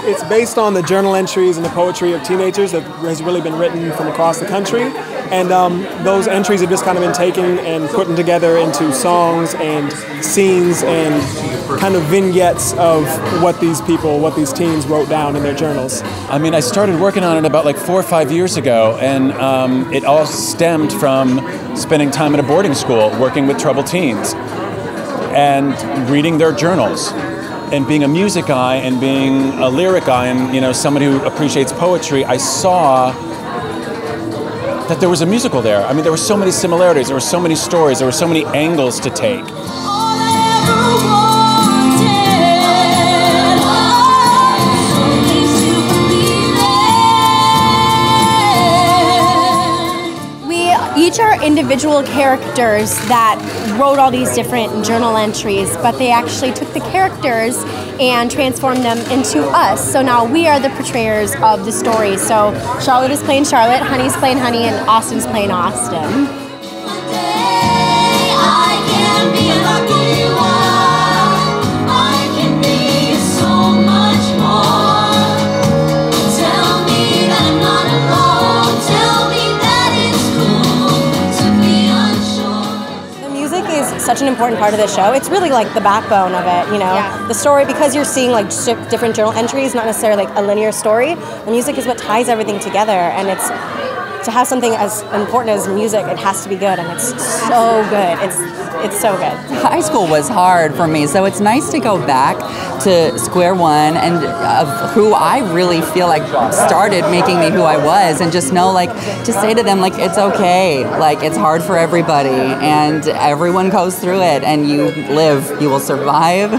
it's based on the journal entries and the poetry of teenagers that has really been written from across the country. And those entries have just kind of been taken and put together into songs and scenes and kind of vignettes of what these teens wrote down in their journals. I mean, I started working on it about like 4 or 5 years ago, and it all stemmed from spending time at a boarding school working with troubled teens and reading their journals. And being a music guy and being a lyric guy and, you know, somebody who appreciates poetry, I saw that there was a musical there. I mean, there were so many similarities, there were so many stories, there were so many angles to take. Each are individual characters that wrote all these different journal entries, but they actually took the characters and transformed them into us. So now we are the portrayers of the story. So Charlotte is playing Charlotte, Honey's playing Honey, and Austin's playing Austin. Such an important part of the show. It's really like the backbone of it, you know. Yeah. The story, because you're seeing like different journal entries, not necessarily like a linear story. The music is what ties everything together, and it's to have something as important as music, it has to be good, and it's so good. It's so good. High school was hard for me, so it's nice to go back to square one and of who I really feel like started making me who I was, and just know, like, to say to them, like, it's okay, like, it's hard for everybody, and everyone goes through it, and you live, you will survive.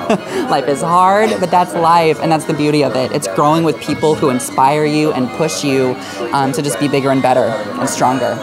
Life is hard, but that's life, and that's the beauty of it. It's growing with people who inspire you and push you to just be bigger and better and stronger.